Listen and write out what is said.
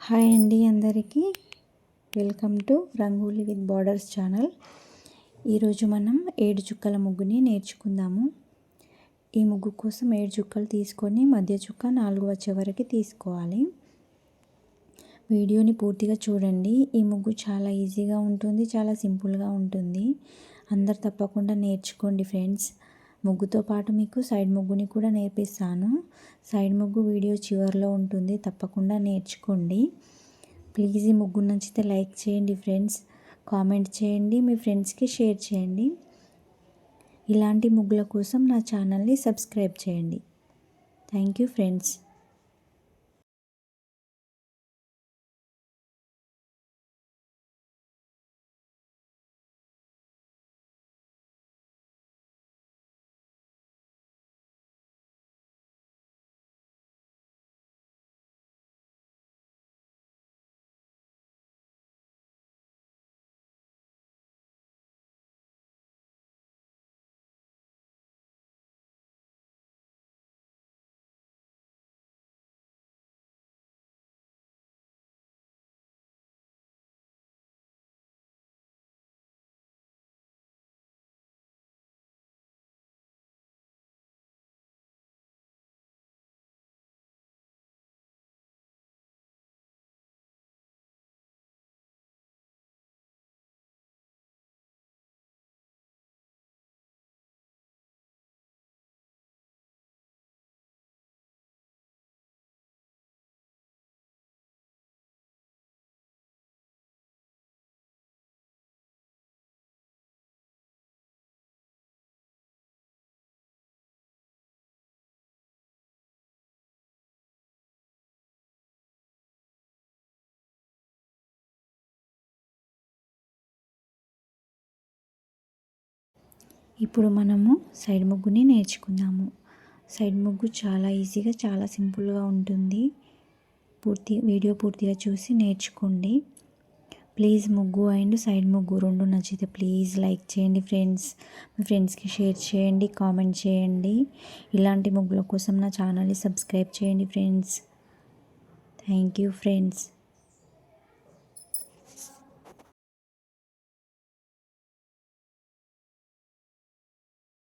Hi అండి అందరికీ welcome to rangoli with borders channel. ఈరోజు మనం 7 చుక్కల ముగ్గుని నేర్చుకుందాము. ఈ ముగ్గు కోసం 7 చుక్కలు తీసుకొని మధ్య చుక్క 4 వచ్చే వరకు తీసుకోవాలి. వీడియోని పూర్తిగా చూడండి. ఈ ముగ్గు చాలా ఈజీగా ఉంటుంది, చాలా సింపుల్గా ఉంటుంది. అందరు తప్పకుండా నేర్చుకోండి ఫ్రెండ్స్. ముగ్గుతో పాటు మీకు సైడ్ ముగ్గుని కూడా నేర్పిస్తాను. సైడ్ ముగ్గు వీడియో చివరిలో ఉంటుంది, తప్పకుండా నేర్చుకోండి. ప్లీజ్ ఈ ముగ్గు నచ్చితే లైక్ చేయండి ఫ్రెండ్స్, కామెంట్ చేయండి, మీ ఫ్రెండ్స్కి షేర్ చేయండి. ఇలాంటి ముగ్గుల కోసం నా ఛానల్ని సబ్స్క్రైబ్ చేయండి. Thank you friends. ఇప్పుడు మనము సైడ్ ముగ్గుని నేర్చుకుందాము. సైడ్ ముగ్గు చాలా ఈజీగా, చాలా సింపుల్గా ఉంటుంది. వీడియో పూర్తిగా చూసి నేర్చుకోండి. ప్లీజ్ ముగ్గు అండ్ సైడ్ ముగ్గు రెండు నచ్చితే ప్లీజ్ లైక్ చేయండి ఫ్రెండ్స్. మీ ఫ్రెండ్స్కి షేర్ చేయండి, కామెంట్ చేయండి. ఇలాంటి ముగ్గుల కోసం నా ఛానల్ని సబ్స్క్రైబ్ చేయండి ఫ్రెండ్స్. Thank you friends.